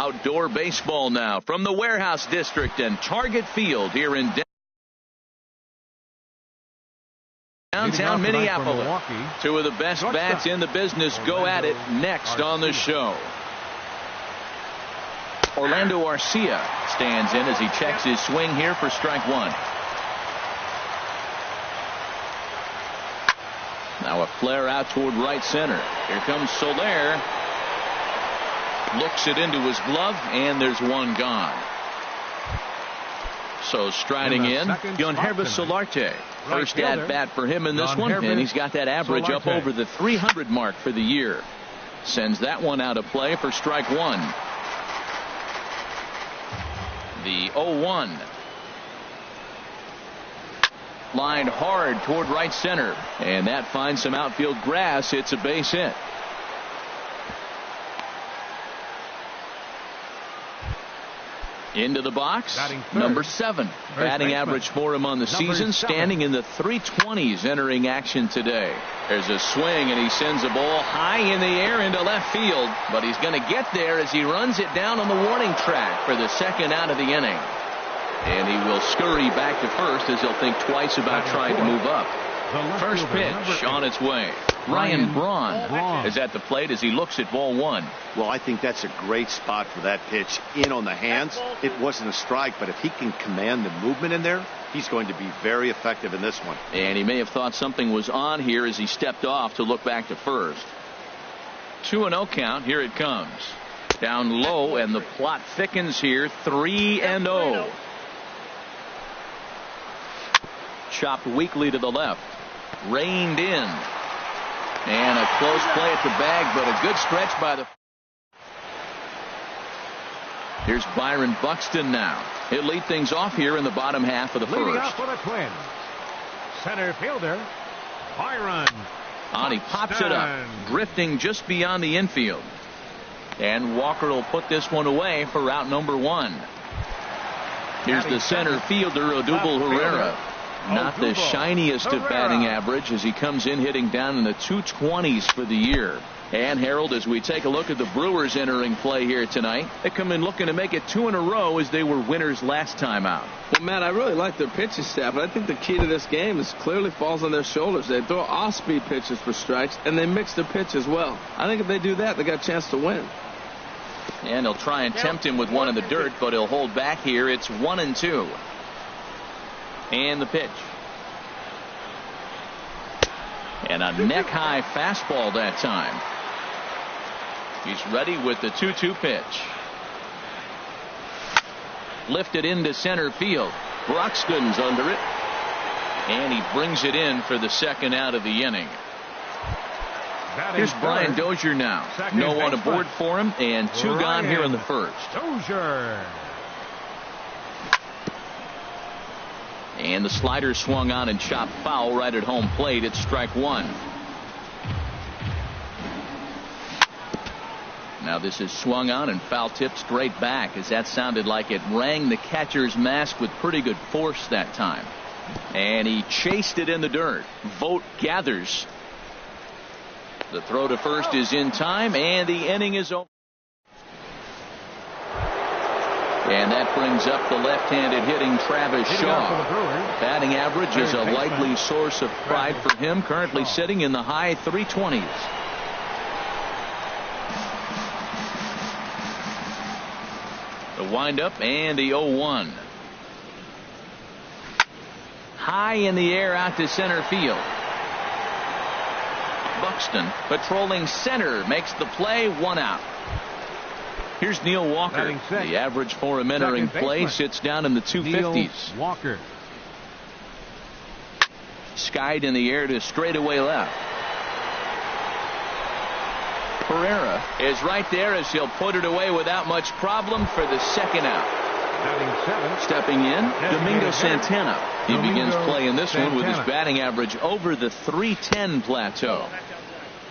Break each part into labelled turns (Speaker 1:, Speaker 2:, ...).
Speaker 1: Outdoor baseball now from the Warehouse District and Target Field here in downtown Minneapolis. Two of the best bats in the business go at it next on the show. Orlando Arcia stands in as he checks his swing here for strike one. Now a flare out toward right center. Here comes Soler. Looks it into his glove, and there's one gone. So striding in, Yonhervis Solarte. First at bat for him in this one, and he's got that average up over the 300 mark for the year. Sends that one out of play for strike one. The 0-1. Lined hard toward right center, and that finds some outfield grass. It's a base hit. Into the box, number 7. Batting average for him on the season, standing in the 320s entering action today. There's a swing, and he sends a ball high in the air into left field, but he's going to get there as he runs it down on the warning track for the second out of the inning. And he will scurry back to first as he'll think twice about trying to move up. First pitch on its way. Ryan Braun is at the plate as he looks at ball one.
Speaker 2: Well, I think that's a great spot for that pitch. In on the hands. It wasn't a strike, but if he can command the movement in there, he's going to be very effective in this one.
Speaker 1: And he may have thought something was on here as he stepped off to look back to first. 2-0 count. Here it comes. Down low, and the plot thickens here. 3-0. Chopped weakly to the left. Reined in. And a close play at the bag, but a good stretch by the. Here's Byron Buxton now. He'll lead things off here in the bottom half of the
Speaker 3: Leading
Speaker 1: first.
Speaker 3: off for the Twins, center fielder Byron.
Speaker 1: On, he pops it up, drifting just beyond the infield. And Walker will put this one away for route number 1. Here's the center fielder, Odubel Herrera. Not the shiniest of batting average as he comes in hitting down in the 220s for the year. And Harold, as we take a look at the Brewers entering play here tonight, they come in looking to make it 2 in a row as they were winners last time out.
Speaker 4: Well, Matt, I really like their pitching staff, but I think the key to this game is clearly falls on their shoulders. They throw off-speed pitches for strikes, and they mix their pitch as well. I think if they do that, they got a chance to win.
Speaker 1: And they'll try and tempt him with one in the dirt, but he'll hold back here. It's 1-2. And the pitch. And a neck-high fastball that time. He's ready with the 2-2 pitch. Lifted into center field. Broxton's under it. And he brings it in for the second out of the inning. Here's Brian Dozier now. No one aboard for him, and 2 gone here in the first.
Speaker 3: Dozier.
Speaker 1: And the slider swung on and chopped foul right at home plate. It's strike 1. Now this is swung on and foul tipped straight back, as that sounded like it rang the catcher's mask with pretty good force that time. And he chased it in the dirt. Vogt gathers. The throw to first is in time, and the inning is over. And that brings up the left-handed hitting Travis Shaw. Batting average is a likely source of pride for him, currently sitting in the high 320s. The windup and the 0-1. High in the air out to center field. Buxton patrolling center makes the play, 1 out. Here's Neil Walker. The average for him entering play sits down in the 250s.
Speaker 3: Walker.
Speaker 1: Skied in the air to straightaway left. Herrera is right there as he'll put it away without much problem for the second out. Stepping in, Domingo Santana. He begins play in this one with his batting average over the 310 plateau.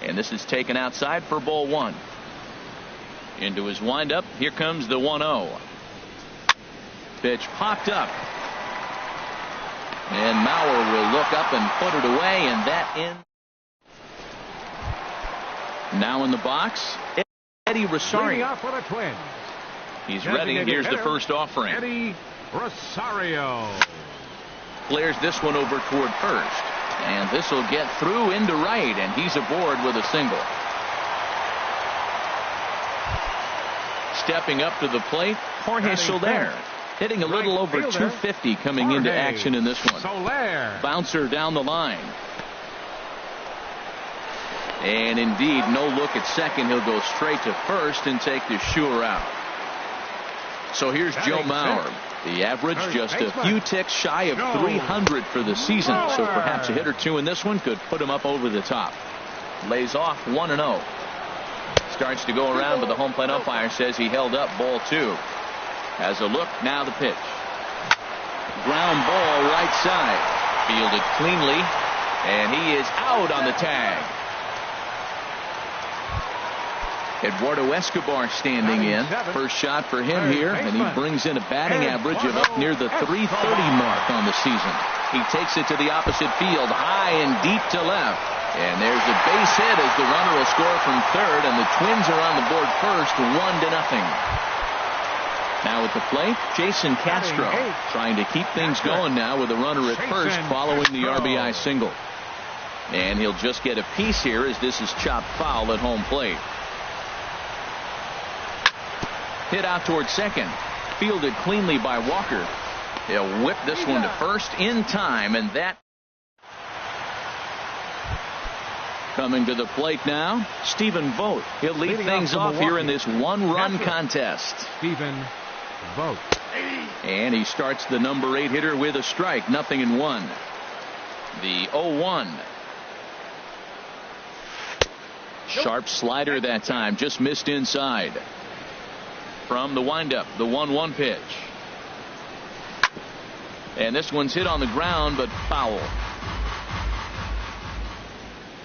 Speaker 1: And this is taken outside for ball 1. Into his windup. Here comes the 1-0. Pitch popped up. And Mauer will look up and put it away, and that in. Now in the box, Eddie Rosario. He's ready. Here's the first offering.
Speaker 3: Eddie Rosario.
Speaker 1: Flares this one over toward first. And this will get through into right, and he's aboard with a single. Stepping up to the plate, Jorge Soler. Hitting a little over 250 coming into action in this one. Bouncer down the line. And indeed, no look at second. He'll go straight to first and take the sure out. So here's Joe Mauer. The average just a few ticks shy of 300 for the season. So perhaps a hit or two in this one could put him up over the top. Lays off 1-0. Starts to go around, but the home plate umpire says he held up ball 2. Has a look, now the pitch. Ground ball right side. Fielded cleanly, and he is out on the tag. Eduardo Escobar standing in. First shot for him here, and he brings in a batting average of up near the 330 mark on the season. He takes it to the opposite field, high and deep to left. And there's a base hit as the runner will score from third, and the Twins are on the board first, 1-0. Now at the plate, Jason Castro trying to keep things going now with a runner at first following the RBI single. And he'll just get a piece here as this is chopped foul at home plate. Hit out towards second. Fielded cleanly by Walker. He'll whip this one to first in time, and that. Coming to the plate now, Stephen Vogt. He'll lead things off here in this one-run contest.
Speaker 3: Stephen Vogt.
Speaker 1: And he starts the number 8 hitter with a strike, 0-1. The 0-1. Sharp slider that time, just missed inside. From the windup, the 1-1 pitch. And this one's hit on the ground, but foul.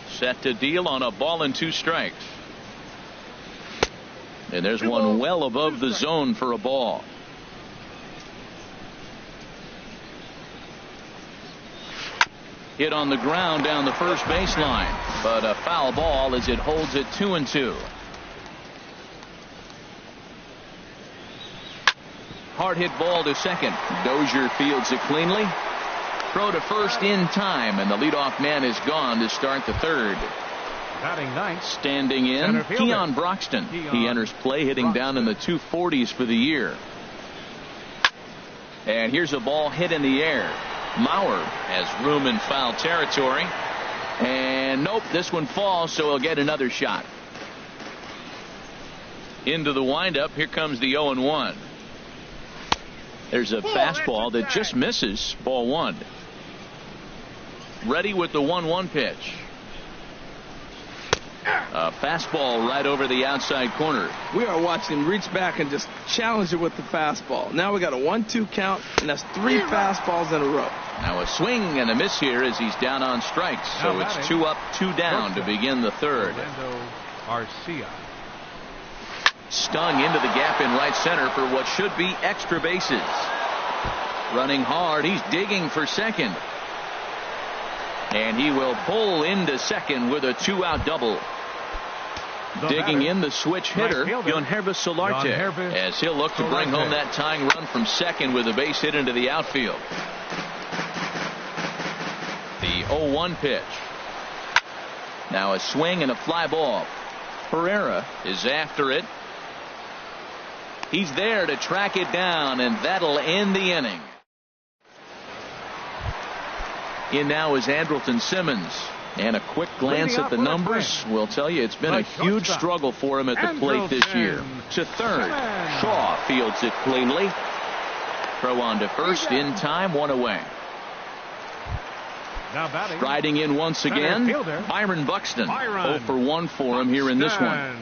Speaker 1: Set to deal on a ball and 2 strikes. And there's one well above the zone for a ball. Hit on the ground down the first baseline, but a foul ball as it holds it 2-2. Hard hit ball to second. Dozier fields it cleanly. Throw to first in time, and the leadoff man is gone to start the third.
Speaker 3: Batting ninth.
Speaker 1: Standing in, Keon Broxton. He enters play hitting down in the 240s for the year. And here's a ball hit in the air. Mauer has room in foul territory. And nope, this one falls, so he'll get another shot. Into the windup, here comes the 0-1. There's a fastball that just misses, ball 1. Ready with the 1-1 pitch. A fastball right over the outside corner.
Speaker 4: We are watching him reach back and just challenge it with the fastball. Now we got a 1-2 count, and that's 3 fastballs in a row.
Speaker 1: Now a swing and a miss here as he's down on strikes. So it's 2 up, 2 down to begin the third.
Speaker 3: Arcia.
Speaker 1: Stung into the gap in right center for what should be extra bases. Running hard, he's digging for second. And he will pull into second with a 2-out double. Digging in the switch hitter, Yonhervis Solarte, as he'll look to bring home that tying run from second with a base hit into the outfield. The 0-1 pitch. Now a swing and a fly ball. Pereira is after it. He's there to track it down, and that'll end the inning. In now is Andrelton Simmons. And a quick glance at the numbers will tell you it's been a huge struggle for him at the plate this year. To third, Shaw fields it cleanly. Throw on to first in time, 1 away. Striding in once again, Byron Buxton. 0 for 1 for him here in this one.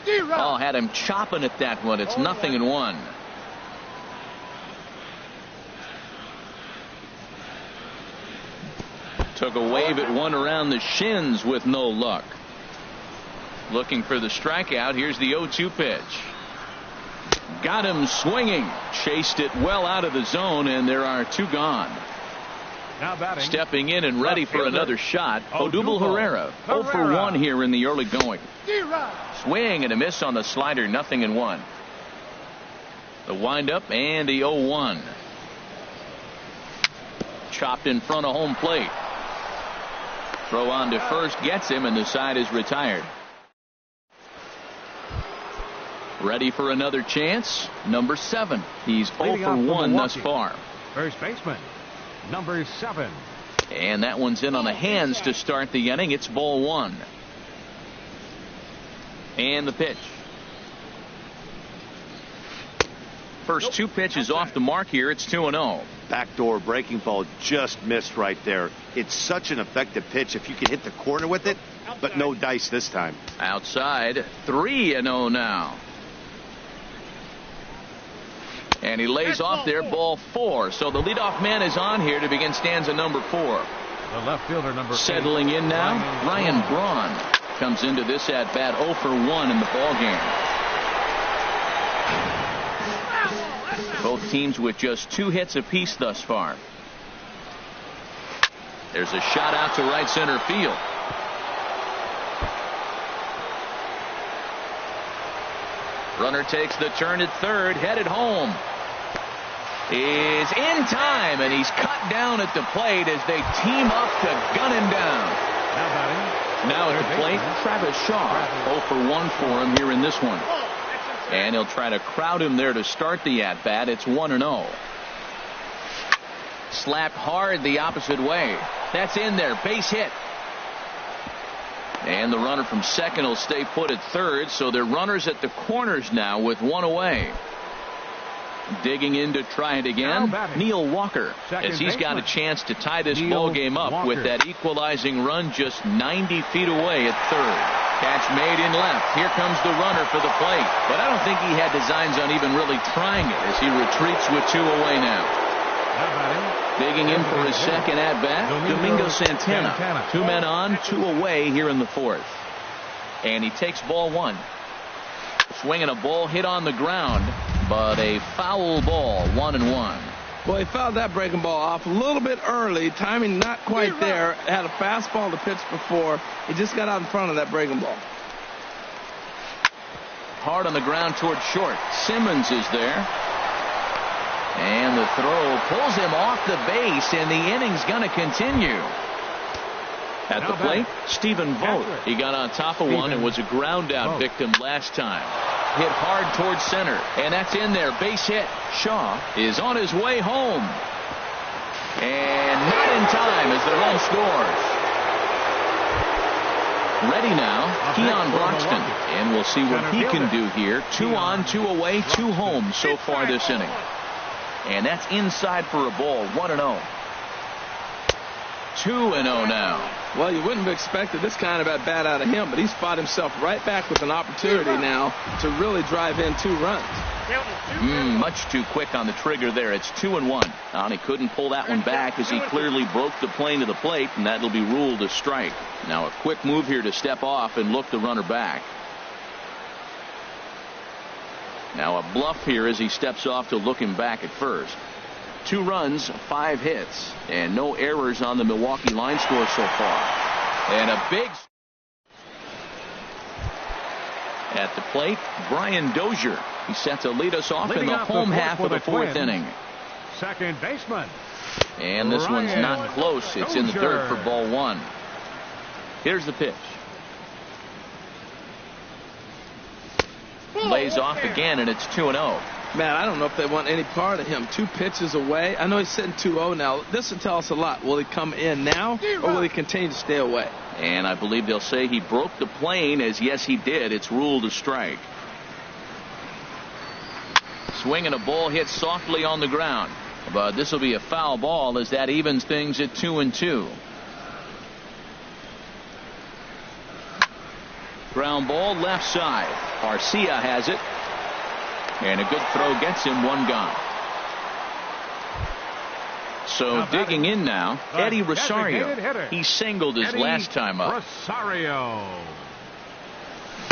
Speaker 1: Oh, had him chopping at that one. It's 0-1. Took a wave at one around the shins with no luck. Looking for the strikeout. Here's the 0-2 pitch. Got him swinging. Chased it well out of the zone, and there are 2 gone.
Speaker 3: Now batting.
Speaker 1: Stepping in and ready for another shot, Odubel Herrera. 0 for 1 here in the early going. Swing and a miss on the slider, 0-1. The windup and the 0-1. Chopped in front of home plate. Throw on to first gets him, and the side is retired. Ready for another chance. Number 7. He's 0 for 1 thus far.
Speaker 3: First baseman, number 7.
Speaker 1: And that one's in on the hands to start the inning. It's ball 1. And the pitch. First 2 pitches off the mark here. It's 2-0.
Speaker 2: Backdoor breaking ball just missed right there. It's such an effective pitch if you can hit the corner with it, but no dice this time.
Speaker 1: Outside, 3-0 now. And he lays off there, ball 4. So the leadoff man is on here to begin stanza number 4.
Speaker 3: The left fielder, number 8.
Speaker 1: Settling in now, Ryan Braun comes into this at bat 0 for 1 in the ball game. Both teams with just 2 hits apiece thus far. There's a shot out to right center field. Runner takes the turn at third, headed home. Is in time, and he's cut down at the plate as they team up to gun him down. Now at the plate, Travis Shaw. 0 for 1 for him here in this one. And he'll try to crowd him there to start the at-bat. It's 1-0. Slapped hard the opposite way. That's in there. Base hit. And the runner from second will stay put at third, so they're runners at the corners now with 1 away. Digging in to try it again, Neil Walker, as he's got a chance to tie this ball game up with that equalizing run just 90 feet away at third. Catch made in left. Here comes the runner for the plate, but I don't think he had designs on even really trying it as he retreats with 2 away now. Digging in for his second at bat, Domingo Santana. 2 men on, 2 away here in the 4th. And he takes ball 1. Swinging a ball hit on the ground, but a foul ball, 1-1.
Speaker 4: Well, he fouled that breaking ball off a little bit early. Timing not quite there. Had a fastball to pitch before. He just got out in front of that breaking ball.
Speaker 1: Hard on the ground toward short. Simmons is there. And the throw pulls him off the base, and the inning's going to continue. At the plate, Stephen Vogt. He got on top of one and was a ground out victim last time. Hit hard towards center, and that's in there. Base hit. Shaw is on his way home. And not in time as the run scores. Ready now, Keon Broxton. And we'll see what he can do here. 2 on, 2 away, 2 home so far this inning. And that's inside for a ball. 1-0. 2-0 now.
Speaker 4: Well, you wouldn't have expected this kind of at bat out of him, but he's fought himself right back with an opportunity now to really drive in 2 runs.
Speaker 1: Much too quick on the trigger there. It's 2-1. And he couldn't pull that one back as he clearly broke the plane to the plate, and that'll be ruled a strike. Now a quick move here to step off and look the runner back. Now a bluff here as he steps off to look him back at first. 2 runs, 5 hits, and no errors on the Milwaukee line score so far. And a big at the plate, Brian Dozier. He's set to lead us off in the home half of the 4th inning.
Speaker 3: Second baseman.
Speaker 1: And this one's not close. It's in the 3rd for ball 1. Here's the pitch. Lays off again, and it's 2-0.
Speaker 4: Man, I don't know if they want any part of him. 2 pitches away. I know he's sitting 2-0 now. This will tell us a lot. Will he come in now, or will he continue to stay away?
Speaker 1: And I believe they'll say he broke the plane, as yes, he did. It's ruled a strike. Swinging a ball hit softly on the ground. But this will be a foul ball as that evens things at 2-2. Ground ball left side. Garcia has it. And a good throw gets him 1 gone. So digging in now, Eddie Rosario. He singled his last time up.
Speaker 3: Rosario.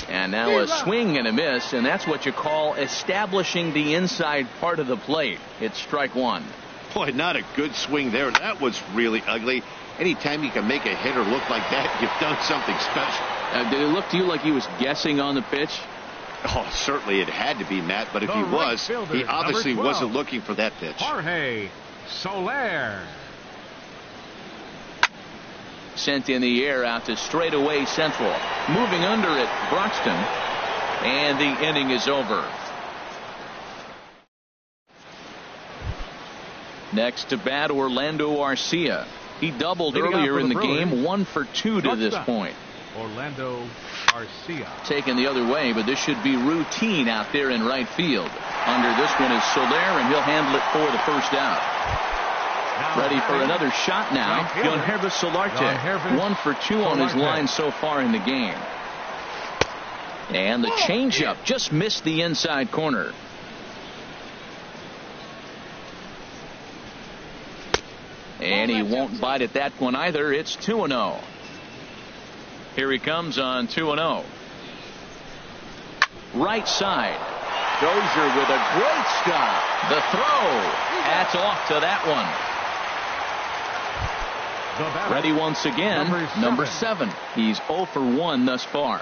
Speaker 1: And now a swing and a miss, and that's what you call establishing the inside part of the plate. It's strike 1.
Speaker 2: Boy, not a good swing there. That was really ugly. Anytime you can make a hitter look like that, you've done something special.
Speaker 1: Did it look to you like he was guessing on the pitch?
Speaker 2: Oh, certainly it had to be, Matt, but if he was, he obviously wasn't looking for that pitch.
Speaker 3: Jorge Soler.
Speaker 1: Sent in the air out to straightaway central. Moving under it, Broxton. And the inning is over. Next to bat, Orlando Arcia. He doubled earlier in the game, 1 for 2 to this point.
Speaker 3: Orlando Arcia.
Speaker 1: Taken the other way, but this should be routine out there in right field. Under this one is Soler, and he'll handle it for the first out. Ready for another shot now. Yohannes Solarte, 1 for 2 on his line so far in the game. And the changeup just missed the inside corner. And he won't bite at that one either. It's 2-0. Here he comes on 2-0. Right side. Dozier with a great stop. The throw. That's off to that one. Ready once again. Number 7. He's 0 for 1 thus far.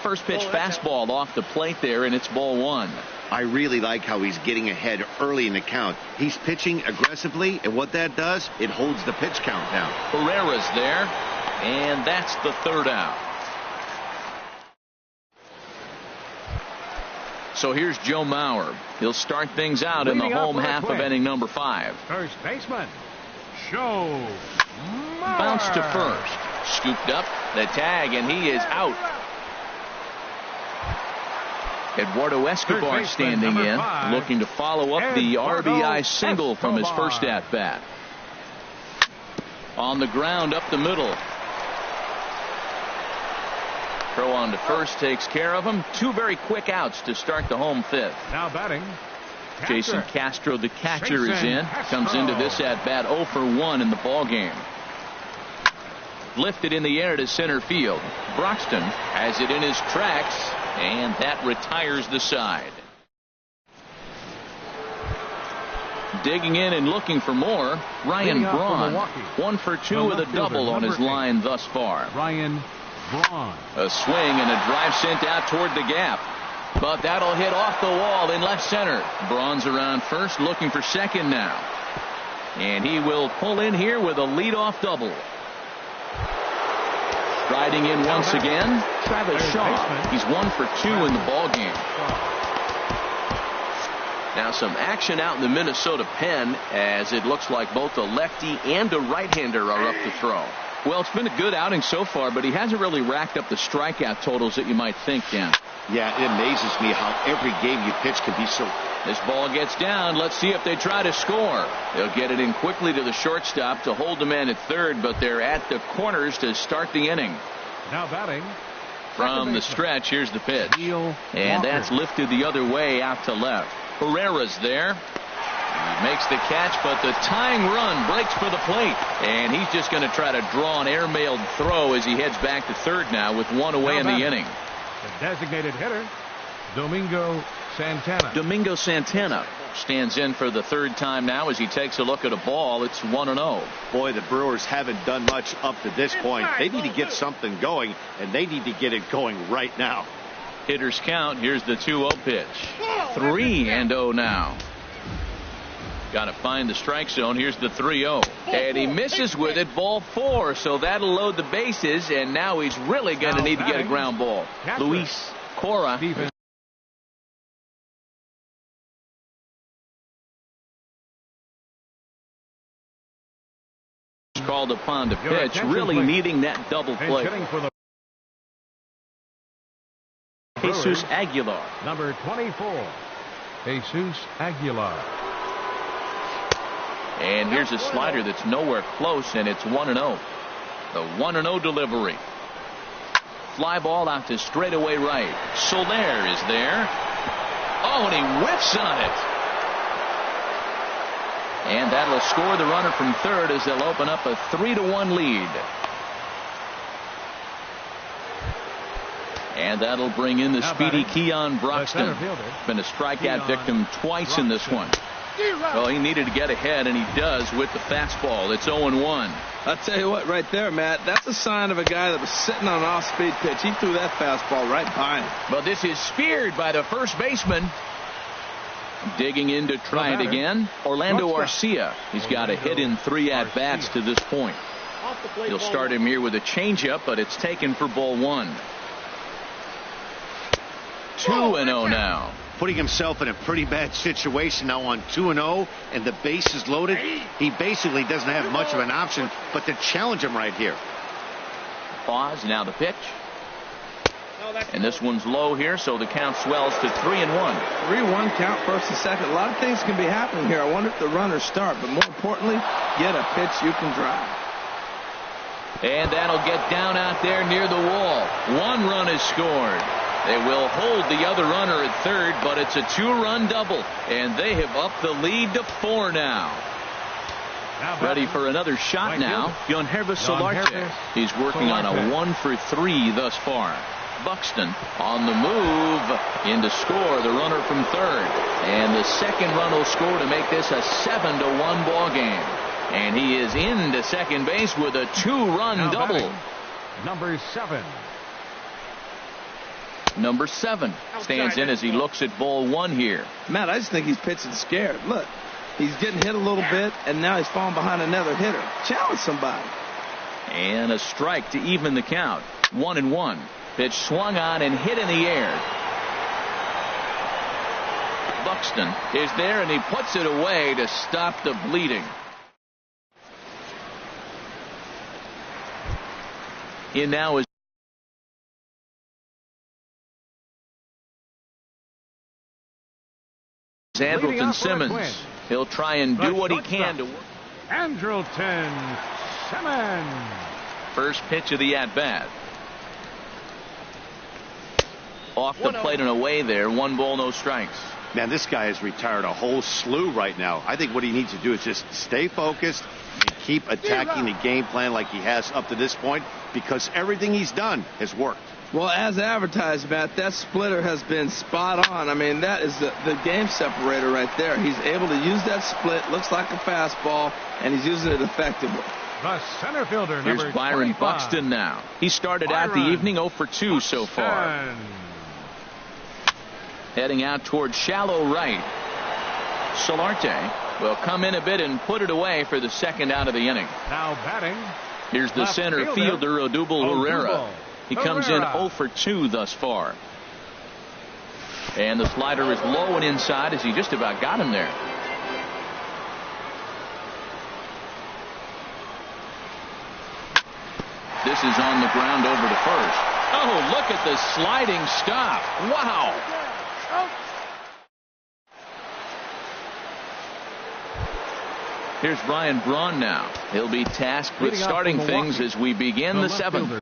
Speaker 1: First pitch fastball off the plate there, and it's ball 1.
Speaker 2: I really like how he's getting ahead early in the count. He's pitching aggressively, and what that does, it holds the pitch count down.
Speaker 1: Herrera's there, and that's the third out. So here's Joe Mauer. He'll start things out in the home half of inning number 5.
Speaker 3: First baseman, Joe Mauer.
Speaker 1: Bounce to first. Scooped up, the tag, and he is out. Eduardo Escobar standing in, looking to follow up the RBI single from his first at-bat. On the ground up the middle. Throw on to first takes care of him. 2 very quick outs to start the home 5th.
Speaker 3: Now batting,
Speaker 1: Jason Castro, the catcher, is in. Comes into this at-bat 0 for 1 in the ballgame. Lifted in the air to center field. Broxton has it in his tracks, and that retires the side. Digging in and looking for more, Ryan Braun. 1 for 2 with a double on his line thus far.
Speaker 3: Ryan Braun.
Speaker 1: A swing and a drive sent out toward the gap. But that'll hit off the wall in left center. Braun's around first, looking for second now. And he will pull in here with a leadoff double. Riding in once again, Travis Shaw. He's 1 for 2 in the ballgame. Now some action out in the Minnesota pen, as it looks like both a lefty and a right-hander are up to throw. Well, it's been a good outing so far, but he hasn't really racked up the strikeout totals that you might think, Dan.
Speaker 2: Yeah, it amazes me how every game you pitch can be so.
Speaker 1: This ball gets down. Let's see if they try to score. They'll get it in quickly to the shortstop to hold the man at third, but they're at the corners to start the inning.
Speaker 3: Now batting.
Speaker 1: From the stretch, here's the pitch. And that's lifted the other way out to left. Herrera's there. He makes the catch, but the tying run breaks for the plate. And he's just going to try to draw an airmailed throw as he heads back to third now with 1 away in the inning.
Speaker 3: The designated hitter, Domingo Santana.
Speaker 1: Domingo Santana stands in for the third time now as he takes a look at a ball. It's 1-0.
Speaker 2: Boy, the Brewers haven't done much up to this point. They need to get something going, and they need to get it going right now.
Speaker 1: Hitters count. Here's the 2-0 pitch. 3-0 now. Got to find the strike zone. Here's the 3-0. And he misses with it. Ball 4. So that'll load the bases. And now he's really going to need to get a ground ball. Luis Cora. Called upon to pitch. Really needing that double play. Jesus Aguilar.
Speaker 3: Number 24. Jesus Aguilar.
Speaker 1: And here's a slider that's nowhere close, and it's 1-0. The 1-0 delivery. Fly ball out to straightaway right. Soler is there. Oh, and he whiffs on it. And that'll score the runner from third as they'll open up a 3-1 lead. And that'll bring in the speedy Keon Broxton. Been a strikeout victim twice in this one. Well, he needed to get ahead, and he does with the fastball. It's 0-1.
Speaker 4: I'll tell you what, right there, Matt, that's a sign of a guy that was sitting on an off-speed pitch. He threw that fastball right behind him.
Speaker 1: But this is speared by the first baseman. Digging in to try it again, Orlando Arcia. He's got a hit in 3 at-bats to this point. He'll start him here with a changeup, but it's taken for ball 1. 2-0 now.
Speaker 2: Putting himself in a pretty bad situation now on 2-0, and the base is loaded. He basically doesn't have much of an option but to challenge him right here.
Speaker 1: Pause, now the pitch. And this one's low here, so the count swells to 3-1.
Speaker 4: 3-1 count, first and second. A lot of things can be happening here. I wonder if the runners start, but more importantly, get a pitch you can drive.
Speaker 1: And that'll get down out there near the wall. 1 run is scored. They will hold the other runner at third, but it's a 2-run double, and they have upped the lead to 4 now. Ready for another shot now, Yonhervis Solarte. He's working on a 1 for 3 thus far. Buxton on the move in to score, the runner from third. And the second run will score to make this a 7-1 ball game. And he is into second base with a 2-run double.
Speaker 3: Number 7.
Speaker 1: Number 7 stands in as he looks at ball 1 here.
Speaker 4: Matt, I just think he's pitching scared. Look, he's getting hit a little bit, and now he's falling behind another hitter. Challenge somebody.
Speaker 1: And a strike to even the count. 1-1. Pitch swung on and hit in the air. Buxton is there, and he puts it away to stop the bleeding. In now is Andrelton Simmons. He'll try and do what he can to work.
Speaker 3: Andrelton Simmons.
Speaker 1: First pitch of the at-bat. Off the plate and away there. 1 ball, no strikes.
Speaker 2: Man, this guy has retired a whole slew right now. I think what he needs to do is just stay focused and keep attacking the game plan like he has up to this point, because everything he's done has worked.
Speaker 4: Well, as advertised, Matt, that splitter has been spot on. I mean, that is the game separator right there. He's able to use that split. Looks like a fastball, and he's using it effectively.
Speaker 3: The center fielder, number
Speaker 1: Here's Byron
Speaker 3: 25.
Speaker 1: Buxton now. He started out the evening 0 for 2 so far. Heading out towards shallow right. Solarte will come in a bit and put it away for the second out of the inning.
Speaker 3: Now batting.
Speaker 1: Here's the center fielder, Odubel Herrera. He comes in 0 for 2 thus far. And the slider is low and inside as he just about got him there. This is on the ground over to first. Oh, look at the sliding stop. Wow. Here's Brian Braun now. He'll be tasked with starting things as we begin the 7th.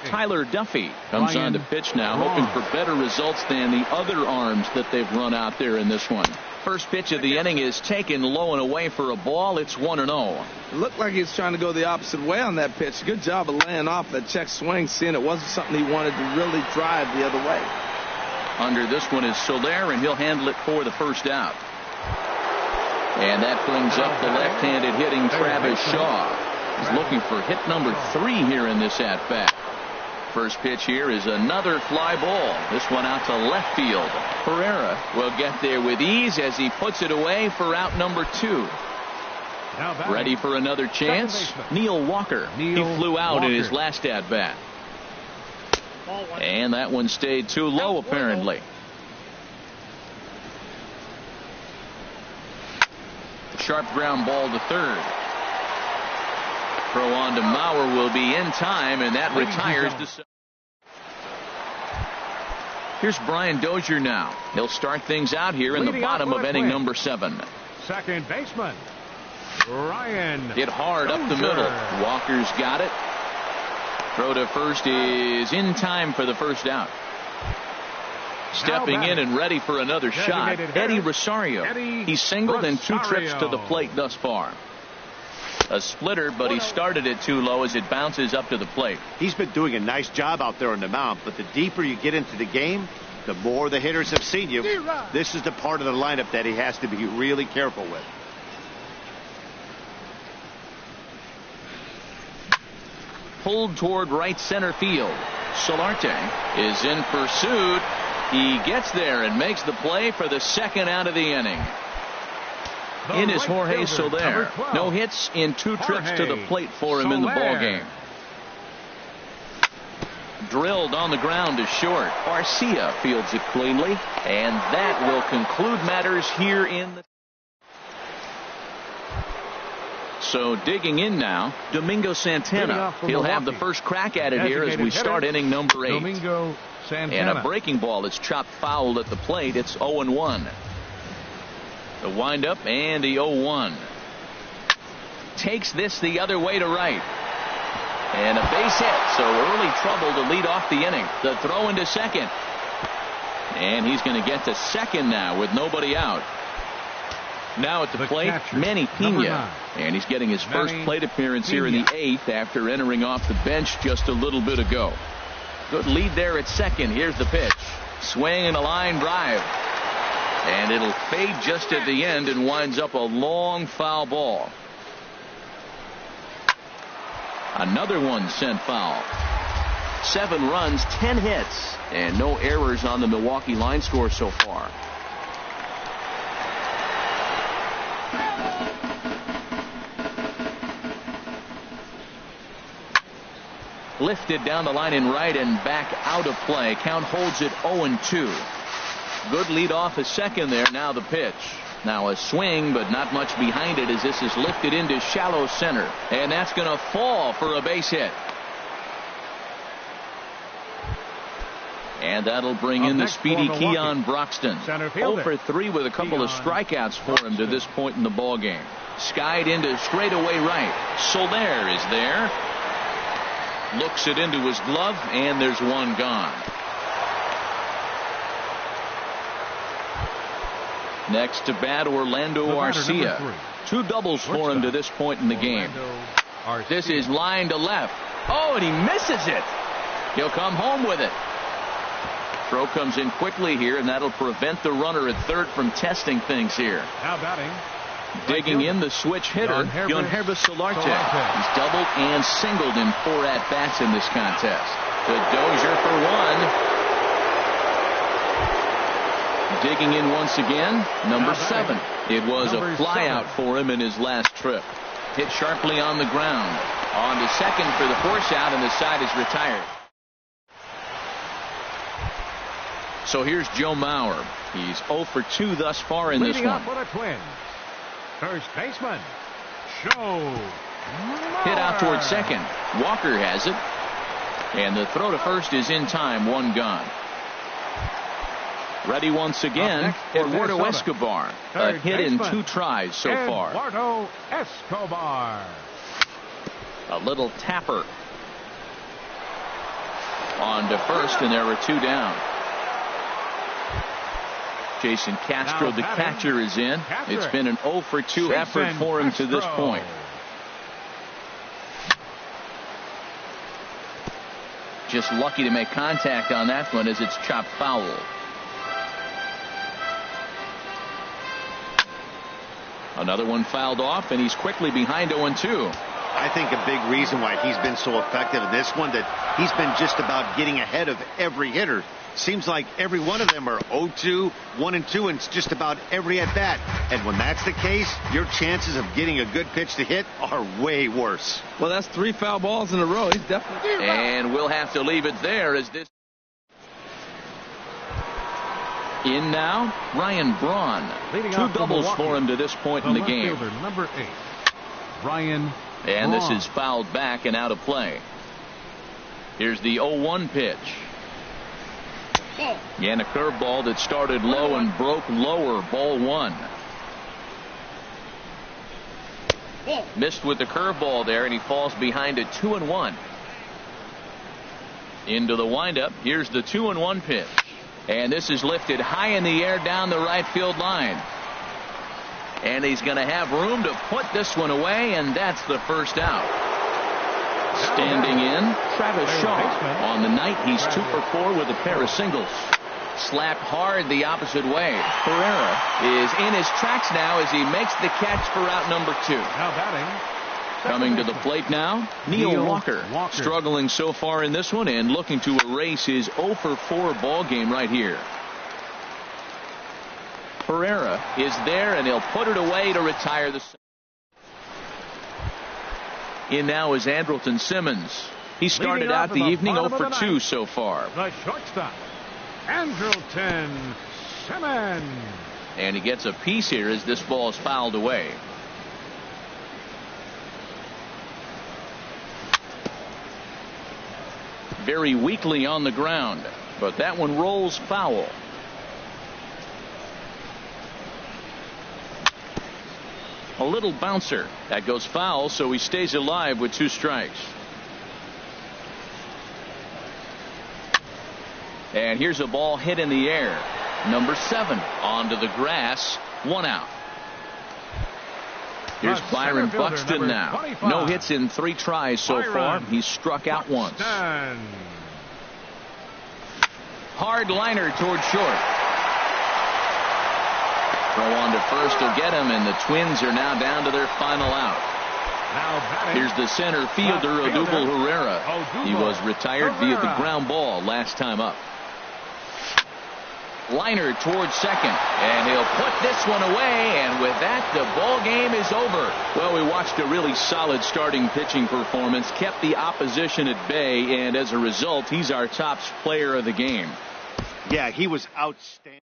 Speaker 1: Tyler Duffy comes on to pitch now, hoping for better results than the other arms that they've run out there in this one. First pitch of the inning is taken low and away for a ball. It's 1-0.
Speaker 4: It looked like he was trying to go the opposite way on that pitch. Good job of laying off that check swing, seeing it wasn't something he wanted to really drive the other way.
Speaker 1: Under this one is Soler, and he'll handle it for the first out. And that brings up the left-handed hitting Travis Shaw. He's looking for hit number 3 here in this at-bat. First pitch here is another fly ball. This one out to left field. Herrera will get there with ease as he puts it away for out number 2. Ready for another chance? Neil Walker. He flew out in his last at-bat. And that one stayed too low apparently. Sharp ground ball to third. Throw on to Mauer will be in time, and that retires to. Here's Brian Dozier now. He'll start things out here in the bottom of inning number 7.
Speaker 3: Second baseman Ryan.
Speaker 1: Hit hard up the middle. Walker's got it. Throw to first is in time for the first out. Stepping in and ready for another shot, Eddie Rosario. He singled and 2 trips to the plate thus far. A splitter, but he started it too low as it bounces up to the plate.
Speaker 2: He's been doing a nice job out there on the mound, but the deeper you get into the game, the more the hitters have seen you. This is the part of the lineup that he has to be really careful with.
Speaker 1: Pulled toward right center field. Solarte is in pursuit. He gets there and makes the play for the second out of the inning. In is Jorge Soler. No hits in 2 trips to the plate for him in the ball game. Drilled on the ground to short. Garcia fields it cleanly, and that will conclude matters here in the. So digging in now, Domingo Santana. He'll have the first crack at it here as we start inning number 8.
Speaker 3: Domingo Santana.
Speaker 1: And a breaking ball that's chopped foul at the plate. It's 0-1. The windup and the 0-1. Takes this the other way to right. And a base hit. So early trouble to lead off the inning. The throw into second. And he's going to get to second now with nobody out. Now at the plate, Manny Pena. And he's getting his first plate appearance here in the 8th after entering off the bench just a little bit ago. Good lead there at second. Here's the pitch. Swing and a line drive. And it'll fade just at the end and winds up a long foul ball. Another one sent foul. 7 runs, 10 hits, and no errors on the Milwaukee line score so far. Lifted down the line in right and back out of play. Count holds it 0-2. Good lead off a second there. Now the pitch. Now a swing, but not much behind it as this is lifted into shallow center. And that's going to fall for a base hit. And that'll bring in the speedy Keon Broxton. 0 for 3 with a couple of strikeouts for him to this point in the ball game. Skied into straightaway right. Soler is there. Looks it into his glove, and there's one gone. Next to bat, Orlando Arcia. 2 doubles for him to this point in the game. This is line to left. Oh, and he misses it. He'll come home with it. Throw comes in quickly here, and that'll prevent the runner at third from testing things here.
Speaker 3: Now batting.
Speaker 1: Digging in the switch hitter, Yangervis Solarte. He's doubled and singled in 4 at-bats in this contest. The Dozier for 1. Digging in once again, number 7. It was a flyout for him in his last trip. Hit sharply on the ground. On to second for the force out, and the side is retired. So here's Joe Mauer. He's 0 for 2 thus far in this one.
Speaker 3: First baseman, Joe Mauer.
Speaker 1: Hit out toward second. Walker has it. And the throw to first is in time. 1 gone. Ready once again, Eduardo Escobar. A hit in 2 tries so far.
Speaker 3: Eduardo Escobar.
Speaker 1: A little tapper. On to first, and there are 2 down. Jason Castro, the catcher, is in. It's been an 0 for 2 effort for him to this point. Just lucky to make contact on that one as it's chopped foul. Another one fouled off, and he's quickly behind 0-2.
Speaker 2: I think a big reason why he's been so effective in this one, that he's been just about getting ahead of every hitter. Seems like every one of them are 0-2, 1-2, and it's just about every at bat. And when that's the case, your chances of getting a good pitch to hit are way worse.
Speaker 4: Well, that's 3 foul balls in a row. He's definitely.
Speaker 1: And we'll have to leave it there as this. In now, Ryan Braun. 2 doubles for him to this point in the game.
Speaker 3: Number 8, Ryan.
Speaker 1: And this is fouled back and out of play. Here's the 0-1 pitch. And a curveball that started low and broke lower. Ball 1. Missed with the curveball there, and he falls behind at 2-1. Into the windup. Here's the 2-1 pitch. And this is lifted high in the air down the right field line. And he's going to have room to put this one away, and that's the first out. Standing in, Travis Shaw. On the night, he's 2 for 4 with a pair of singles. Slapped hard the opposite way. Pereira is in his tracks now as he makes the catch for out number 2.
Speaker 3: Now batting.
Speaker 1: Coming to the plate now, Neil Walker. Struggling so far in this one and looking to erase his 0 for 4 ball game right here. Pereira is there, and he'll put it away to retire the. In now is Andrelton Simmons. He started out the evening 0 for 2 so far.
Speaker 3: The shortstop, Andrelton Simmons.
Speaker 1: And he gets a piece here as this ball is fouled away. Very weakly on the ground, but that one rolls foul. A little bouncer. That goes foul, so he stays alive with 2 strikes. And here's a ball hit in the air. Number 7 onto the grass. 1 out. Here's Byron Buxton now.
Speaker 3: 25.
Speaker 1: No hits in 3 tries so far. He's struck out once. Hard liner toward short. Throw on to first will get him, and the Twins are now down to their final out. Here's the center fielder, Odubel Herrera. He was retired via the ground ball last time up. Liner towards second, and he'll put this one away, and with that, the ball game is over. Well, we watched a really solid starting pitching performance, kept the opposition at bay, and as a result, he's our top player of the game.
Speaker 2: Yeah, he was outstanding.